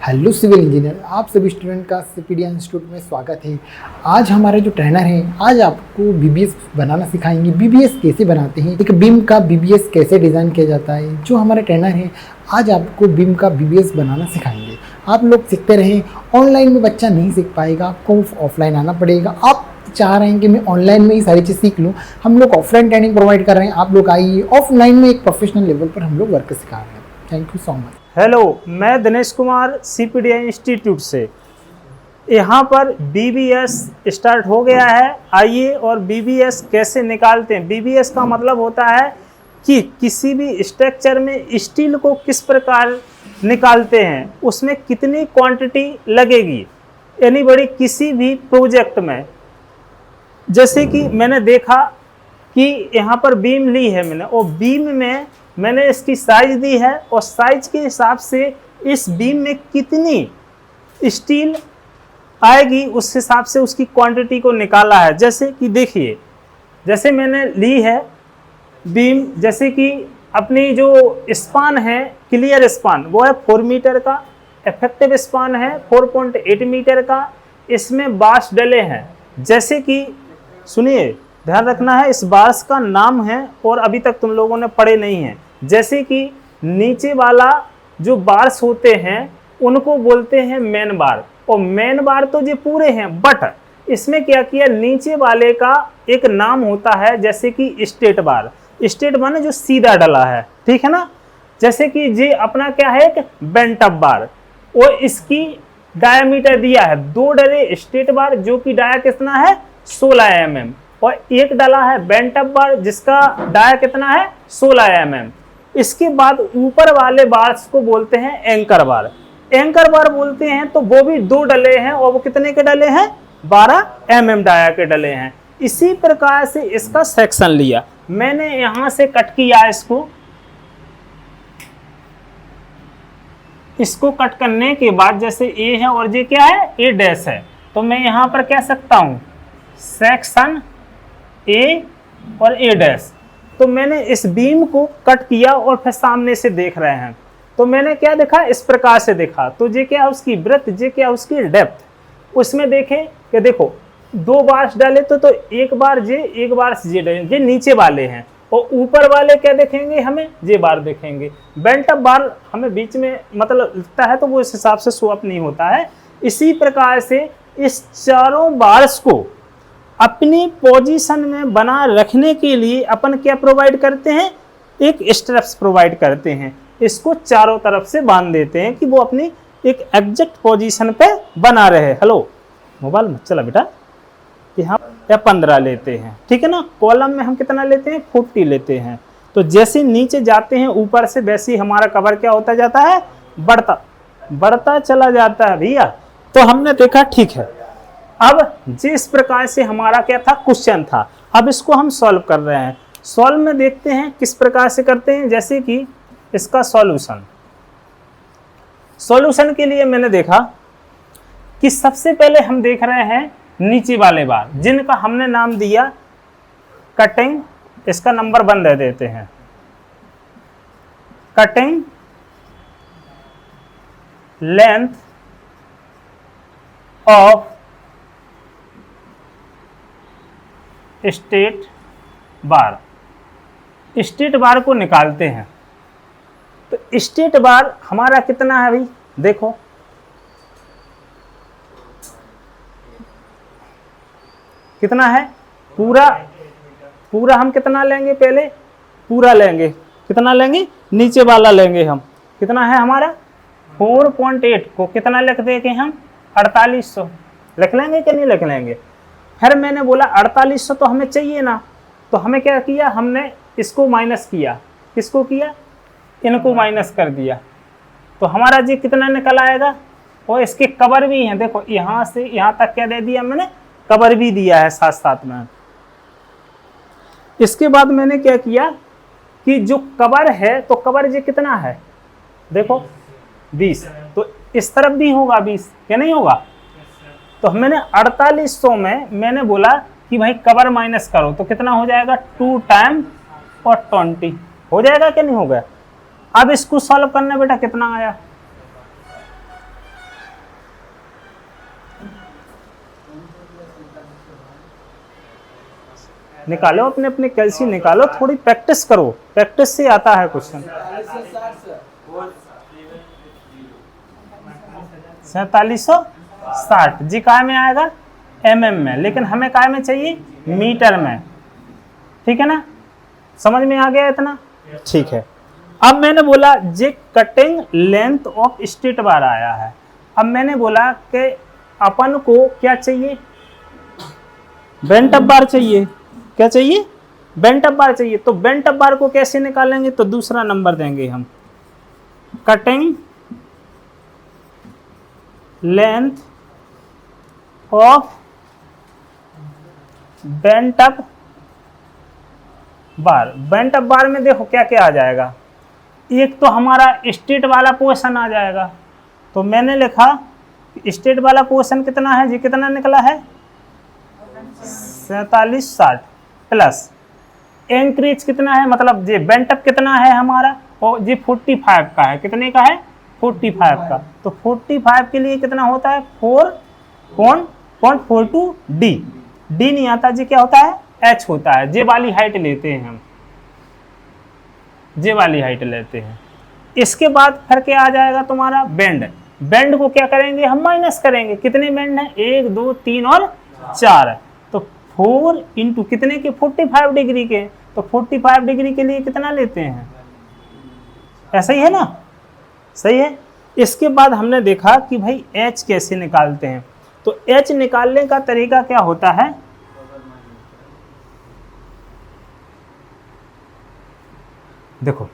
Hello civil engineer, आप सभी student का सीपीडी इंस्टीट्यूट में स्वागत है। आज हमारे जो ट्रेनर हैं आज आपको बीबीएस बनाना सिखाएंगे। बीबीएस कैसे बनाते हैं, एक बीम का बीबीएस कैसे डिज़ाइन किया जाता है। जो हमारे ट्रेनर हैं आज आपको बीम का बीबीएस बनाना सिखाएंगे। आप लोग सीखते रहें, ऑनलाइन में बच्चा नहीं सीख पाएगा, आपको ऑफलाइन आना पड़ेगा। आप चाह रहे हैं कि मैं ऑनलाइन में ही सारी चीज़ सीख लूँ, हम लोग ऑफलाइन ट्रेनिंग प्रोवाइड कर रहे हैं। आप लोग आइए, ऑफलाइन में एक प्रोफेशनल लेवल पर हम लोग वर्क सिखा रहे हैं। Thank you so much. Hello, मैं दिनेश कुमार सीपीडी इंस्टीट्यूट से। यहाँ पर बीबीएस स्टार्ट हो गया है। आइए और बीबीएस कैसे निकालते हैं। बीबीएस का मतलब होता है कि किसी भी स्ट्रक्चर में स्टील को किस प्रकार निकालते हैं, उसमें कितनी क्वांटिटी लगेगी। यानी बड़ी किसी भी प्रोजेक्ट में, जैसे कि मैंने देखा कि यहाँ पर बीम ली है मैंने, और बीम में मैंने इसकी साइज दी है और साइज के हिसाब से इस बीम में कितनी स्टील आएगी उस हिसाब से उसकी क्वांटिटी को निकाला है। जैसे कि देखिए, जैसे मैंने ली है बीम, जैसे कि अपनी जो स्पान है, क्लियर स्पान वो है 4 मीटर का, इफेक्टिव स्पान है 4.8 मीटर का। इसमें बार्स डले हैं, जैसे कि सुनिए, ध्यान रखना है, इस बार्स का नाम है और अभी तक तुम लोगों ने पढ़े नहीं है। जैसे कि नीचे वाला जो बार्स होते हैं उनको बोलते हैं मेन बार, और मेन बार तो ये पूरे हैं, बट इसमें क्या किया, नीचे वाले का एक नाम होता है, जैसे कि स्ट्रेट बार। स्ट्रेट माने जो सीधा डला है, ठीक है ना। जैसे कि ये अपना क्या है, एक बेंट अप बार, और इसकी डायामीटर दिया है 2 डले स्ट्रेट बार, जो कि डाया कितना है 16 mm, और एक डला है बेंट अप बार जिसका डाया कितना है 16 mm। इसके बाद ऊपर वाले बार्स को बोलते हैं एंकर बार। एंकर बार बोलते हैं तो वो भी 2 डले हैं, और वो कितने के डले हैं 12 mm डाया के डले हैं। इसी प्रकार से इसका सेक्शन लिया मैंने, यहां से कट किया इसको कट करने के बाद, जैसे ए है और ये क्या है ए डैश है, तो मैं यहां पर कह सकता हूं सेक्शन ए और ए डैश। तो मैंने इस बीम को कट किया और फिर सामने से देख रहे हैं, तो मैंने क्या देखा, इस प्रकार से देखा। तो ये क्या उसकी ब्रेथ, ये क्या उसकी डेप्थ। उसमें देखें कि देखो 2 बार्स डाले तो एक बार ये, एक बार ये डाले, ये नीचे वाले हैं, और ऊपर वाले क्या देखेंगे हमें, ये बार देखेंगे। बेंट अप बार हमें बीच में मतलब लगता है तो वो इस हिसाब से शो अप नहीं होता है। इसी प्रकार से इस चारों बार्स को अपनी पोजीशन में बना रखने के लिए अपन क्या प्रोवाइड करते हैं, एक स्ट्रैप्स प्रोवाइड करते हैं। इसको चारों तरफ से बांध देते हैं कि वो अपनी एक एग्जैक्ट पोजीशन पे बना रहे। हेलो, मोबाइल मत चला बेटा। यहाँ या 15 लेते हैं, ठीक है ना। कॉलम में हम कितना लेते हैं 40 लेते हैं। तो जैसे नीचे जाते हैं ऊपर से, वैसे ही हमारा कवर क्या होता जाता है, बढ़ता चला जाता है भैया। तो हमने देखा ठीक है। अब जिस प्रकार से हमारा क्या था, क्वेश्चन था, अब इसको हम सॉल्व कर रहे हैं। सॉल्व में देखते हैं किस प्रकार से करते हैं। जैसे कि इसका सॉल्यूशन के लिए मैंने देखा कि सबसे पहले हम देख रहे हैं नीचे वाले बार, जिनका हमने नाम दिया कटिंग। इसका नंबर 1 दे देते हैं, cutting length of straight bar. Straight बार को निकालते हैं। तो स्ट्रेट बार हमारा कितना है भाई, देखो कितना है, पूरा हम कितना लेंगे, पहले पूरा लेंगे, कितना लेंगे, नीचे वाला लेंगे हम, कितना है हमारा 4.8 को कितना लिख देंगे हम 4800 लिख लेंगे कि नहीं लिख लेंगे। फिर मैंने बोला 4800 तो हमें चाहिए ना, तो हमें क्या किया, हमने इसको माइनस किया। किसको किया, इनको माइनस कर दिया। तो हमारा जी कितना निकल आएगा, और इसके कवर भी हैं, देखो यहाँ से यहाँ तक क्या दे दिया मैंने, कवर भी दिया है साथ साथ में। इसके बाद मैंने क्या किया कि जो कवर है, तो कवर ये कितना है, देखो 20, तो इस तरफ भी होगा 20, क्या नहीं होगा। तो मैंने 4800 में मैंने बोला कि भाई कवर माइनस करो, तो कितना हो जाएगा 2 टाइम और 20 हो जाएगा, क्या नहीं होगा। अब इसको सॉल्व करना बेटा कितना आया, निकालो, अपने अपने कैलसी निकालो, थोड़ी प्रैक्टिस करो, प्रैक्टिस से आता है क्वेश्चन। 4760 जी काय में आएगा, mm में, लेकिन हमें काय में चाहिए, मीटर में। ठीक है ना, समझ में आ गया इतना? ठीक है। अब मैंने बोला J cutting length of straight bar आया है। अब मैंने बोला कि अपन को क्या चाहिए, बेंट अप बार चाहिए। क्या चाहिए, बेंट अप बार चाहिए। तो बेंट अप बार को कैसे निकालेंगे, तो दूसरा नंबर देंगे हम, cutting length of bent up bar. Bent up bar में देखो क्या क्या आ जाएगा, एक तो हमारा स्ट्रेट वाला पोर्शन आ जाएगा। तो मैंने लिखा स्ट्रेट वाला पोर्शन कितना है जी, कितना निकला है 4760 प्लस इंक्रीज कितना है, मतलब जी बेंट अप कितना है हमारा, और जी 45 का है। कितने का है, 45 का। तो 45 के लिए कितना होता है, 4.42 डी। डी नहीं आता जी, क्या होता है, एच होता है। जे वाली हाइट लेते हैं हम, जे वाली हाइट लेते हैं। इसके बाद फिर क्या आ जाएगा तुम्हारा, बेंड। बेंड को क्या करेंगे हम, माइनस करेंगे। कितने बेंड हैं, 1 2 3 और 4। तो 4 इंटू कितने के, 45 डिग्री के। तो 45 डिग्री के लिए कितना लेते हैं, ऐसा ही है ना, सही है। इसके बाद हमने देखा कि भाई एच कैसे निकालते हैं। तो एच निकालने का तरीका क्या होता है, देखो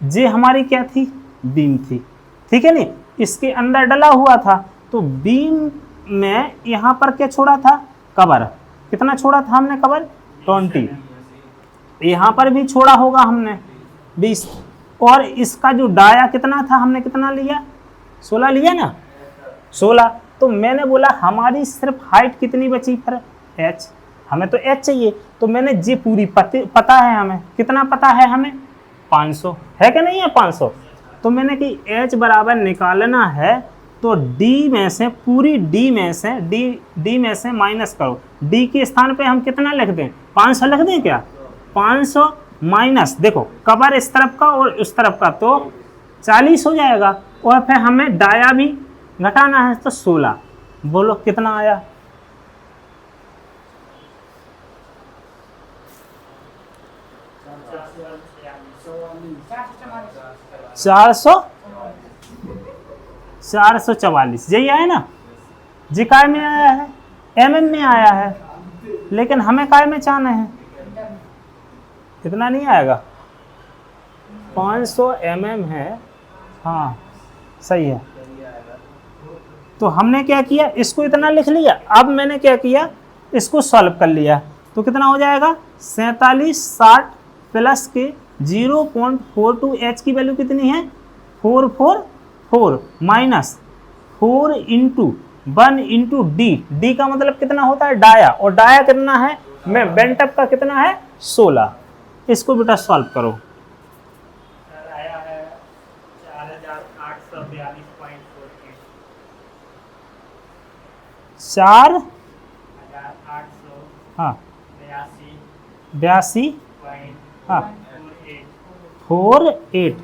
ये हमारी क्या थी, बीम थी, ठीक है नहीं, इसके अंदर डला हुआ था। तो बीम में यहां पर क्या छोड़ा था, कवर। कितना छोड़ा था हमने कवर, 20। यहां पर भी छोड़ा होगा हमने 20। और इसका जो डाया कितना था, हमने कितना लिया, 16 लिया ना, 16। तो मैंने बोला हमारी सिर्फ हाइट कितनी बची, फिर एच, हमें तो एच चाहिए। तो मैंने जी पूरी पता है हमें, कितना पता है हमें, 500 है कि नहीं है, 500। तो मैंने कि एच बराबर निकालना है, तो डी में से, पूरी डी में से, डी में से माइनस करो। डी के स्थान पे हम कितना लिख दें, 500 लिख दें क्या, 500 माइनस, देखो कवर इस तरफ का और उस तरफ का, तो 40 हो जाएगा। और फिर हमें डाया भी घटाना है, तो 16। बोलो कितना आया, 444, यही आया ना जी, काय में आया है, mm में आया है, लेकिन हमें काय में चाहना है, इतना नहीं आएगा, 500 mm है, हाँ सही है। तो हमने क्या किया, इसको इतना लिख लिया। अब मैंने क्या किया, इसको सॉल्व कर लिया। तो कितना हो जाएगा, 4760 प्लस के 0.42, एच की वैल्यू कितनी है, 444 minus 4 into 1 into D. D का मतलब कितना होता है, डाया, और डाया कितना है, मैं बेंट अप का कितना है, 16। इसको बेटा सॉल्व करो, 4 हाँ 82 हाँ 48।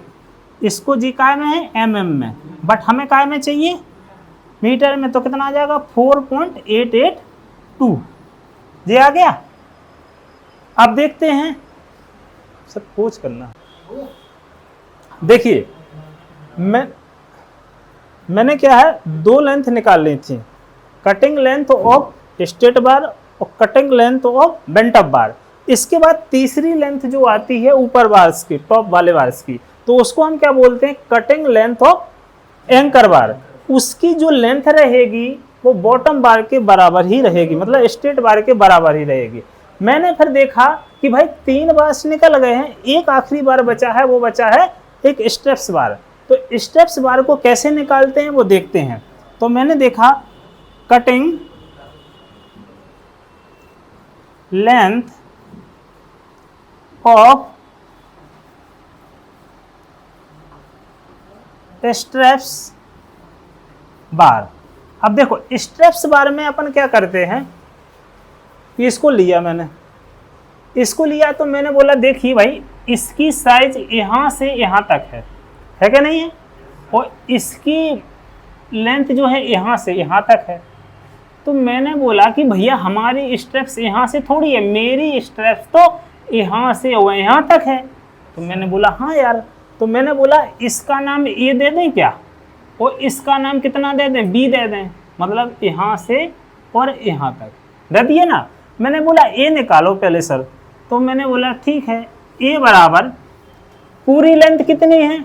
इसको जी काय में है, mm में, बट हमें काय में चाहिए, मीटर में। तो कितना आ जाएगा, 4.882। ये आ गया। अब देखते हैं, सब पूछ करना। देखिए मैंने क्या है, 2 लेंथ निकाल ली थी, cutting length of straight bar और cutting length of bent up bar. इसके बाद तीसरी लेंथ जो आती है ऊपर बार्स की, टॉप वाले बार्स की, तो उसको हम क्या बोलते हैं, कटिंग लेंथ ऑफ एंकर बार। उसकी जो लेंथ रहेगी वो बॉटम बार के बराबर ही रहेगी, मतलब स्ट्रेट बार के बराबर ही रहेगी। मैंने फिर देखा कि भाई 3 बार्स निकल गए हैं, एक आखिरी बार बचा है, वो बचा है एक स्टेप्स बार। तो स्टेप्स बार को कैसे निकालते हैं वो देखते हैं। तो मैंने देखा कटिंग लेंथ ऑफ स्ट्रेप्स बार। अब देखो स्ट्रेप्स बार में अपन क्या करते हैं कि इसको लिया मैंने, इसको लिया तो मैंने बोला देखिए भाई इसकी साइज यहाँ से यहाँ तक है क्या नहीं है, और इसकी लेंथ जो है यहाँ से यहाँ तक है। तो मैंने बोला कि भैया हमारी स्ट्रेप्स यहाँ से थोड़ी है, मेरी स्ट्रेप्स तो यहाँ से यहाँ तक है। तो मैंने बोला हाँ यार, तो मैंने बोला इसका नाम ए दे दें क्या, और इसका नाम कितना दे दें, बी दे दें, मतलब यहाँ से और यहाँ तक दे दिए ना। मैंने बोला ए निकालो पहले सर, तो मैंने बोला ठीक है, ए बराबर पूरी लेंथ कितनी है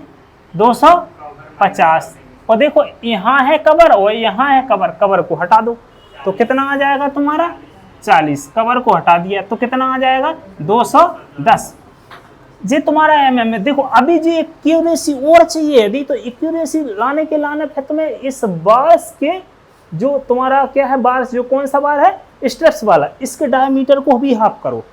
250, और देखो यहाँ है कवर और यहाँ है कवर, कवर को हटा दो तो कितना आ जाएगा तुम्हारा 40, कवर को हटा दिया तो कितना आ जाएगा 210। ये तुम्हारा mm है। देखो अभी जो एक्यूरेसी और चाहिए, यदि तो एक्यूरेसी लाने के लाने फिर तुम्हें इस बार्स के जो तुम्हारा क्या है बार्स, जो कौन सा बार है स्ट्रेप्स वाला, इसके डायमीटर को भी हाफ करो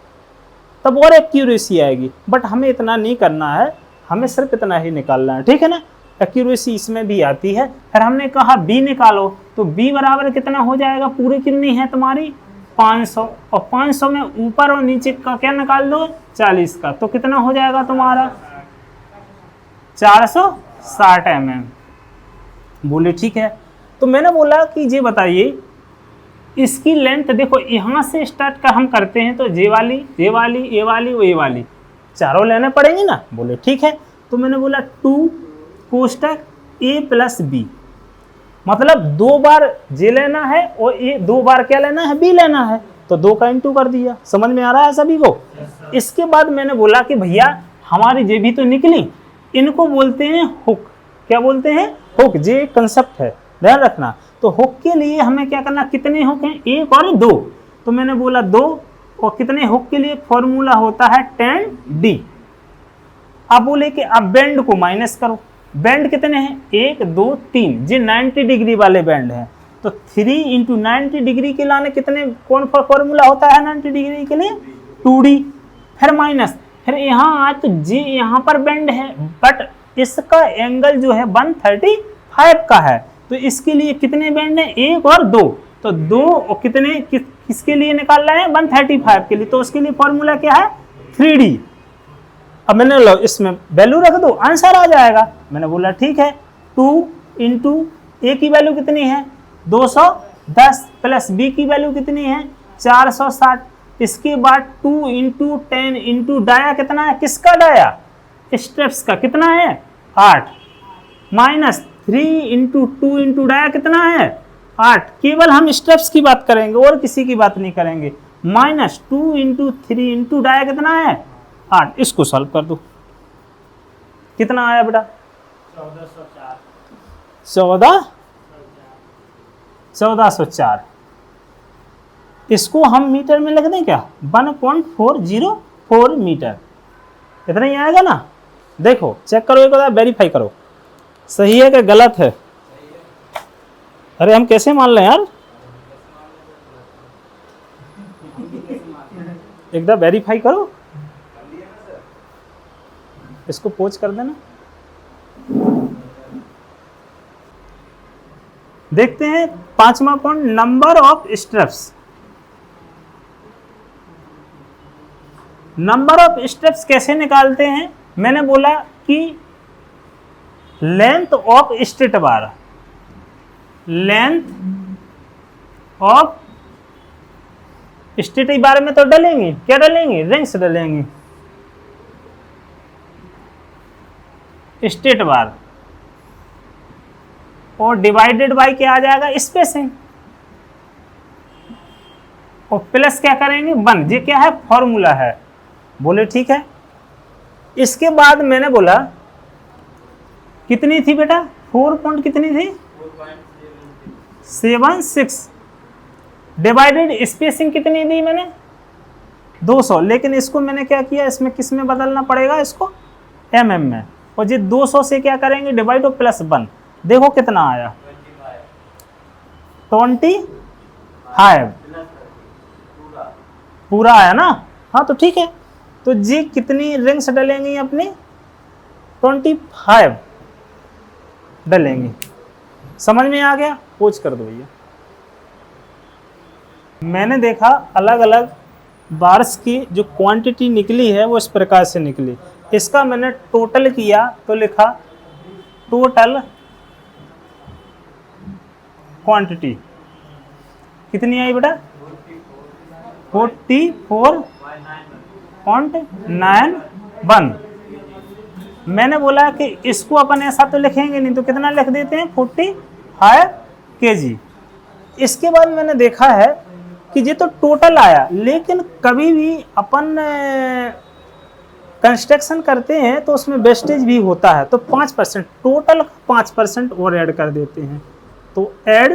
तब और एक्यूरेसी आएगी। बट हमें इतना नहीं करना है, हमें सिर्फ इतना ही निकालना है, ठीक है ना। एक्यूरेसी इसमें भी आती है। फिर हमने कहा बी निकालो, तो बी बराबर कितना हो जाएगा, पूरी कितनी है तुम्हारी 500, और 500 में ऊपर और नीचे का क्या निकाल दो 40 का, तो कितना हो जाएगा तुम्हारा 460 mm। बोले ठीक है। तो मैंने बोला कि ये बताइए इसकी लेंथ, देखो यहाँ से स्टार्ट का हम करते हैं तो ये वाली, ये वाली, ये वाली, ये वाली चारों लेने पड़ेंगे ना। बोले ठीक है। तो मैंने बोला 2 कोष्टक a प्लस बी, मतलब 2 बार जे लेना है और ये 2 बार क्या लेना है, बी लेना है, तो 2 का इंटू कर दिया। समझ में आ रहा है सभी को। इसके बाद मैंने बोला कि भैया हमारी जे भी तो निकली, इनको बोलते हैं हुक। क्या बोलते हैं, हुक। जे कंसेप्ट है, ध्यान रखना। तो हुक के लिए हमें क्या करना, कितने हुक हैं 1 और 2, तो मैंने बोला 2, और कितने हुक के लिए फॉर्मूला होता है 10D। अब बोले कि अब बेंड को माइनस करो, बेंड कितने हैं 1 2 3, जी 90 डिग्री वाले बेंड हैं, तो 3 × 90 डिग्री के लाने कितने, कौन फॉर्मूला होता है 90 डिग्री के लिए 2D, फिर माइनस, फिर यहाँ आज तो जी यहाँ पर बेंड है बट इसका एंगल जो है 135 का है, तो इसके लिए कितने बेंड है 1 और 2, तो 2 और कितने किसके लिए निकाल रहे हैं 135 के लिए, तो उसके लिए फॉर्मूला क्या है 3D। अब मैंने लो इसमें वैल्यू रख दो, आंसर आ जाएगा। मैंने बोला ठीक है, 2 × ए की वैल्यू कितनी है 210 प्लस बी की वैल्यू कितनी है 460। इसके बाद 2 × 10 × डाया कितना है, किसका डाया, स्ट्रेप्स का, कितना है 8, माइनस 3 × 2 × डाया कितना है 8, केवल हम स्ट्रेप्स की बात करेंगे और किसी की बात नहीं करेंगे, माइनस 2 × 3 × डाया कितना है 8। इसको सॉल्व कर दो, कितना आया बेटा 1404। इसको हम मीटर में लिख दें क्या, 1.404 मीटर, इतना ही आएगा ना। देखो चेक करो एक बार, वेरीफाई करो सही है कि गलत है। अरे हम कैसे मान लें यार, एक बार वेरीफाई करो, इसको पोच कर देना। देखते हैं 5वां point, number of steps. Number of steps कैसे निकालते हैं, मैंने बोला कि length of straight bar, length of straight bar में तो डलेंगे, क्या डलेंगे, रिंग्स डलेंगे, स्टेट बार, और डिवाइडेड बाय क्या आ जाएगा स्पेसिंग, और प्लस क्या करेंगे 1, ये क्या है फॉर्मूला है। बोले ठीक है। इसके बाद मैंने बोला कितनी थी बेटा 4 पॉइंट कितनी थी 76, डिवाइडेड स्पेसिंग कितनी दी मैंने 200, लेकिन इसको मैंने क्या किया, इसमें किस में बदलना पड़ेगा, इसको mm में, और ये 200 से क्या करेंगे डिवाइड और प्लस 1, देखो कितना आया 25, पूरा आया ना। हाँ तो ठीक है, तो जी कितनी रिंग्स डलेंगी अपनी 25 डलेंगी। समझ में आ गया, पोच कर दो भैया। मैंने देखा अलग अलग बार्स की जो क्वांटिटी निकली है वो इस प्रकार से निकली। इसका मैंने टोटल किया तो लिखा टोटल क्वांटिटी कितनी आई बेटा, 44.91। मैंने बोला कि इसको अपन ऐसा तो लिखेंगे नहीं, तो कितना लिख देते हैं 45 kg। इसके बाद मैंने देखा है कि ये तो टोटल आया, लेकिन कभी भी अपन कंस्ट्रक्शन करते हैं तो उसमें वेस्टेज भी होता है, तो 5% टोटल 5% और ऐड कर देते हैं, तो ऐड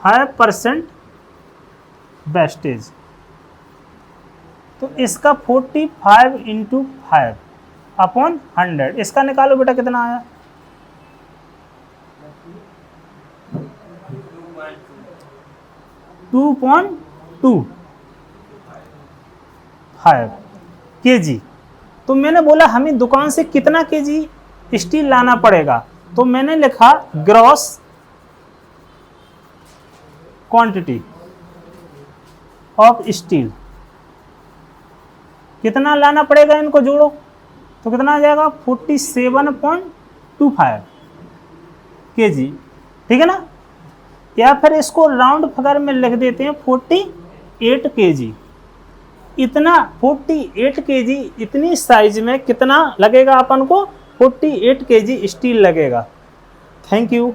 5% वेस्टेज। तो इसका 45 × 5/100, इसका निकालो बेटा कितना आया, 2.25 kg। तो मैंने बोला हमें दुकान से कितना kg स्टील लाना पड़ेगा, तो मैंने लिखा ग्रॉस क्वांटिटी ऑफ स्टील, कितना लाना पड़ेगा, इनको जोड़ो तो कितना आ जाएगा 47.25 kg, ठीक है ना। या फिर इसको राउंड फिगर में लिख देते हैं 48 kg। इतना 48 kg इतनी साइज में कितना लगेगा अपन को, 48 kg स्टील लगेगा। Thank you.